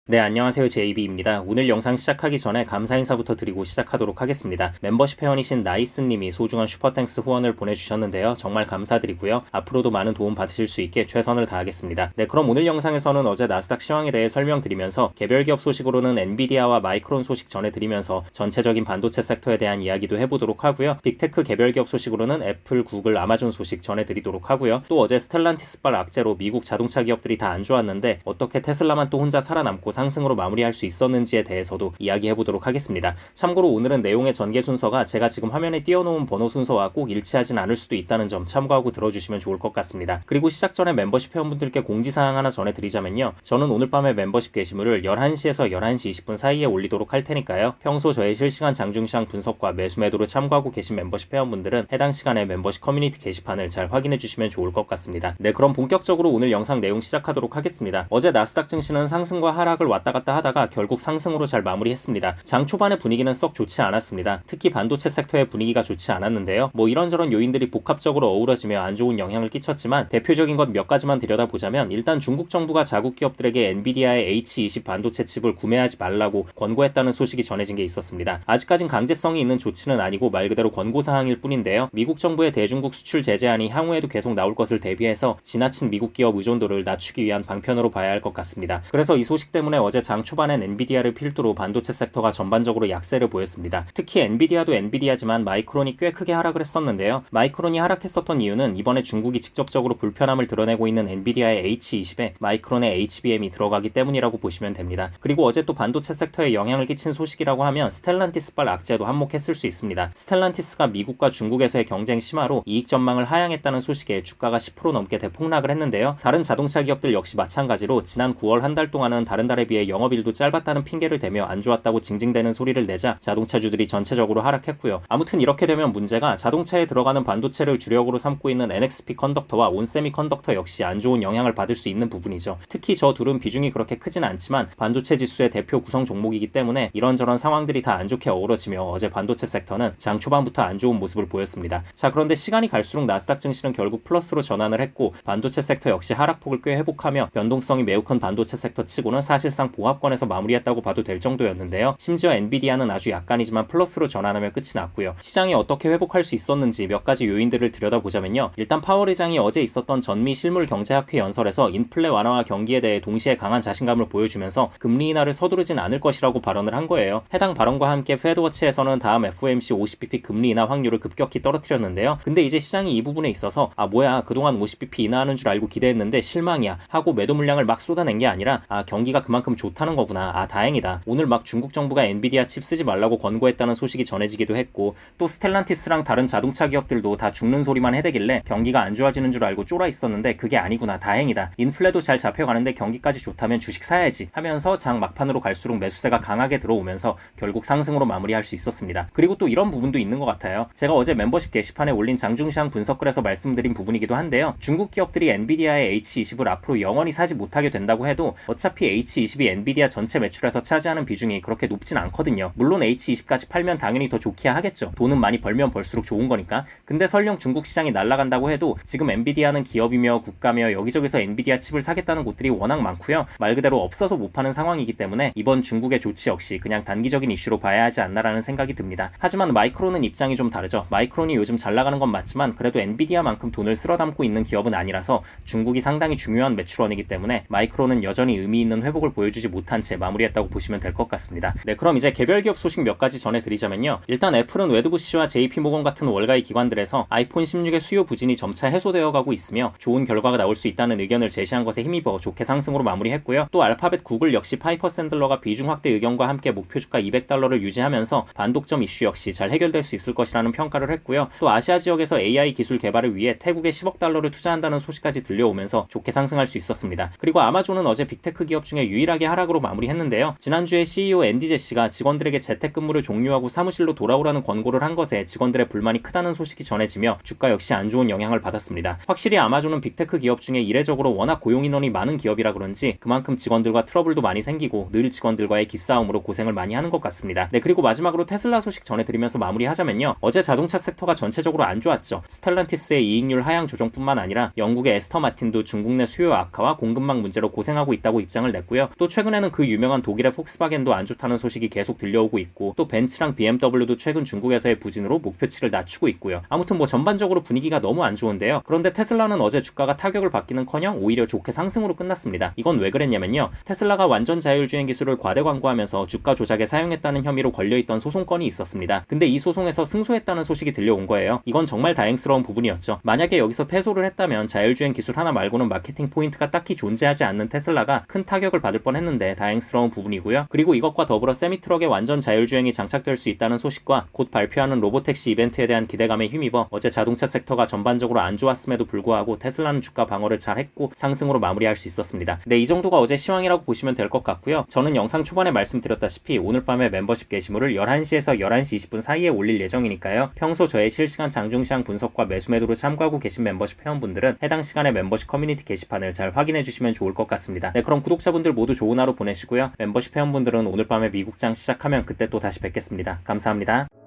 네, 안녕하세요. JB입니다. 오늘 영상 시작하기 전에 감사 인사부터 드리고 시작하도록 하겠습니다. 멤버십 회원이신 나이스님이 소중한 슈퍼땡스 후원을 보내주셨는데요. 정말 감사드리고요. 앞으로도 많은 도움 받으실 수 있게 최선을 다하겠습니다. 네, 그럼 오늘 영상에서는 어제 나스닥 시황에 대해 설명드리면서 개별 기업 소식으로는 엔비디아와 마이크론 소식 전해드리면서 전체적인 반도체 섹터에 대한 이야기도 해보도록 하고요. 빅테크 개별 기업 소식으로는 애플, 구글, 아마존 소식 전해드리도록 하고요. 또 어제 스텔란티스발 악재로 미국 자동차 기업들이 다 안 좋았는데 어떻게 테슬라만 또 혼자 살아남고 상승으로 마무리할 수 있었는지에 대해서도 이야기해보도록 하겠습니다. 참고로 오늘은 내용의 전개 순서가 제가 지금 화면에 띄워놓은 번호 순서와 꼭 일치하진 않을 수도 있다는 점 참고하고 들어주시면 좋을 것 같습니다. 그리고 시작 전에 멤버십 회원분들께 공지사항 하나 전해드리자면요. 저는 오늘 밤에 멤버십 게시물을 11시에서 11시 20분 사이에 올리도록 할 테니까요. 평소 저의 실시간 장중시황 분석과 매수 매도를 참고하고 계신 멤버십 회원분들은 해당 시간에 멤버십 커뮤니티 게시판을 잘 확인해주시면 좋을 것 같습니다. 네, 그럼 본격적으로 오늘 영상 내용 시작하도록 하겠습니다. 어제 나스닥 증시는 상승과 하락을 왔다 갔다 하다가 결국 상승으로 잘 마무리했습니다. 장 초반의 분위기는 썩 좋지 않았습니다. 특히 반도체 sek터의 분위기가 좋지 않았는데요. 이런저런 요인들이 복합적으로 어우러지며 안 좋은 영향을 끼쳤지만 대표적인 것 몇 가지만 들여다보자면 일단 중국 정부가 자국 기업들에게 엔비디아의 H20 반도체 칩을 구매하지 말라고 권고했다는 소식이 전해진 게 있었습니다. 아직까진 강제성이 있는 조치는 아니고 말 그대로 권고사항일 뿐인데요. 미국 정부의 대중국 수출 제재안이 향후에도 계속 나올 것을 대비해서 지나친 미국 기업 의존도를 낮추기 위한 방편으로 봐야 할 것 같습니다. 그래서 이 소식 때문에 어제 장 초반엔 엔비디아를 필두로 반도체 섹터가 전반적으로 약세를 보였습니다. 특히 엔비디아도 엔비디아지만 마이크론이 꽤 크게 하락을 했었는데요. 마이크론이 하락했었던 이유는 이번에 중국이 직접적으로 불편함을 드러내고 있는 엔비디아의 H20에 마이크론의 HBM이 들어가기 때문이라고 보시면 됩니다. 그리고 어제 또 반도체 섹터에 영향을 끼친 소식이라고 하면 스텔란티스발 악재도 한몫했을 수 있습니다. 스텔란티스가 미국과 중국에서의 경쟁 심화로 이익 전망을 하향했다는 소식에 주가가 10% 넘게 대폭락을 했는데요. 다른 자동차 기업들 역시 마찬가지로 지난 9월 한 달 동안은 다른 달에 비해 영업일도 짧았다는 핑계를 대며 안 좋았다고 징징대는 소리를 내자 자동차주들이 전체적으로 하락했고요. 아무튼 이렇게 되면 문제가 자동차에 들어가는 반도체를 주력으로 삼고 있는 NXP 컨덕터와 온세미 컨덕터 역시 안 좋은 영향을 받을 수 있는 부분이죠. 특히 저 둘은 비중이 그렇게 크진 않지만 반도체 지수의 대표 구성 종목이기 때문에 이런저런 상황들이 다 안 좋게 어우러지며 어제 반도체 섹터는 장 초반부터 안 좋은 모습을 보였습니다. 자, 그런데 시간이 갈수록 나스닥 증시는 결국 플러스로 전환을 했고 반도체 섹터 역시 하락폭을 꽤 회복하며 변동성이 매우 큰 반도체 섹터 치고는 사실상 보합권에서 마무리했다고 봐도 될 정도였는데요. 심지어 엔비디아는 아주 약간이지만 플러스로 전환하며 끝이 났고요. 시장이 어떻게 회복할 수 있었는지 몇 가지 요인들을 들여다보자면요. 일단 파월 의장이 어제 있었던 전미 실물 경제학회 연설에서 인플레 완화와 경기에 대해 동시에 강한 자신감을 보여주면서 금리 인하를 서두르진 않을 것이라고 발언을 한 거예요. 해당 발언과 함께 페드워치에서는 다음 FOMC 50bp 금리 인하 확률을 급격히 떨어뜨렸는데요. 근데 이제 시장이 이 부분에 있어서 뭐야 그동안 50bp 인하하는 줄 알고 기대했는데 실망이야 하고 매도 물량을 막 쏟아낸 게 아니라 경기가 그만큼 좋다는 거구나. 다행이다. 오늘 막 중국 정부가 엔비디아 칩 쓰지 말라고 권고했다는 소식이 전해지기도 했고 또 스텔란티스랑 다른 자동차 기업들도 다 죽는 소리만 해대길래 경기가 안 좋아지는 줄 알고 쫄아 있었는데 그게 아니구나. 다행이다. 인플레도 잘 잡혀가는데 경기까지 좋다면 주식 사야지 하면서 장 막판으로 갈수록 매수세가 강하게 들어오면서 결국 상승으로 마무리할 수 있었습니다. 그리고 또 이런 부분도 있는 것 같아요. 제가 어제 멤버십 게시판에 올린 장중시황 분석글에서 말씀드린 부분이기도 한데요. 중국 기업들이 엔비디아의 H20을 앞으로 영원히 사지 못하게 된다고 해도 어차피 H20이 엔비디아 전체 매출에서 차지하는 비중이 그렇게 높진 않거든요. 물론 H20까지 팔면 당연히 더 좋기야 하겠죠. 돈은 많이 벌면 벌수록 좋은 거니까. 근데 설령 중국 시장이 날아간다고 해도 지금 엔비디아는 기업이며 국가며 여기저기서 엔비디아 칩을 사겠다는 곳들이 워낙 많고요. 말 그대로 없어서 못 파는 상황이기 때문에 이번 중국의 조치 역시 그냥 단기적인 이슈로 봐야 하지 않나라는 생각이 듭니다. 하지만 마이크론은 입장이 좀 다르죠. 마이크론이 요즘 잘 나가는 건 맞지만 그래도 엔비디아만큼 돈을 쓸어 담고 있는 기업은 아니라서 중국이 상당히 중요한 매출원이기 때문에 마이크론은 여전히 의미 있는 회복을 보여주지 못한 채 마무리했다고 보시면 될 것 같습니다. 네, 그럼 이제 개별 기업 소식 몇 가지 전해드리자면요. 일단 애플은 웨드부시와 JP모건 같은 월가의 기관들에서 아이폰 16의 수요 부진이 점차 해소되어 가고 있으며 좋은 결과가 나올 수 있다는 의견을 제시한 것에 힘입어 좋게 상승으로 마무리했고요. 또 알파벳 구글 역시 파이퍼 샌들러가 비중 확대 의견과 함께 목표 주가 $200를 유지하면서 반독점 이슈 역시 잘 해결될 수 있을 것이라는 평가를 했고요. 또 아시아 지역에서 AI 기술 개발을 위해 태국에 $10억 투자한다는 소식까지 들려오면서 좋게 상승할 수 있었습니다. 그리고 아마존은 어제 빅테크 기업 중에 유일하게 하락으로 마무리했는데요. 지난주에 CEO 앤디 제시가 직원들에게 재택근무를 종료하고 사무실로 돌아오라는 권고를 한 것에 직원들의 불만이 크다는 소식이 전해지며 주가 역시 안 좋은 영향을 받았습니다. 확실히 아마존은 빅테크 기업 중에 이례적으로 워낙 고용 인원이 많은 기업이라 그런지 그만큼 직원들과 트러블도 많이 생기고 늘 직원들과의 기싸움으로 고생을 많이 하는 것 같습니다. 네, 그리고 마지막으로 테슬라 소식 전해드리면서 마무리하자면요. 어제 자동차 섹터가 전체적으로 안 좋았죠. 스텔란티스의 이익률 하향 조정뿐만 아니라 영국의 에스터 마틴도 중국 내 수요 악화와 공급망 문제로 고생하고 있다고 입장을 냈고요. 또 최근에는 그 유명한 독일의 폭스바겐도 안 좋다는 소식이 계속 들려오고 있고, 또 벤츠랑 BMW도 최근 중국에서의 부진으로 목표치를 낮추고 있고요. 아무튼 뭐 전반적으로 분위기가 너무 안 좋은데요. 그런데 테슬라는 어제 주가가 타격을 받기는커녕 오히려 좋게 상승으로 끝났습니다. 이건 왜 그랬냐면요, 테슬라가 완전 자율주행 기술을 과대 광고하면서 주가 조작에 사용했다는 혐의로 걸려있던 소송건이 있었습니다. 근데 이 소송에서 승소했다는 소식이 들려온 거예요. 이건 정말 다행스러운 부분이었죠. 만약에 여기서 패소를 했다면 자율주행 기술 하나 말고는 마케팅 포인트가 딱히 존재하지 않는 테슬라가 큰 타격을 받을 뻔했는데 다행스러운 부분이고요. 그리고 이것과 더불어 세미트럭에 완전 자율주행이 장착될 수 있다는 소식과 곧 발표하는 로보택시 이벤트에 대한 기대감에 힘입어 어제 자동차 섹터가 전반적으로 안 좋았음에도 불구하고 테슬라는 주가 방어를 잘했고 상승으로 마무리할 수 있었습니다. 네, 이 정도가 어제 시황이라고 보시면 될 것 같고요. 저는 영상 초반에 말씀드렸다시피 오늘 밤에 멤버십 게시물을 11시에서 11시 20분 사이에 올릴 예정이니까요. 평소 저의 실시간 장중시황 분석과 매수매도를 참고하고 계신 멤버십 회원분들은 해당 시간에 멤버십 커뮤니티 게시판을 잘 확인해 주시면 좋을 것 같습니다. 네, 그럼 구독자분들 모두 좋은 하루 보내시고요. 멤버십 회원분들은 오늘 밤에 미국장 시작하면 그때 또 다시 뵙겠습니다. 감사합니다.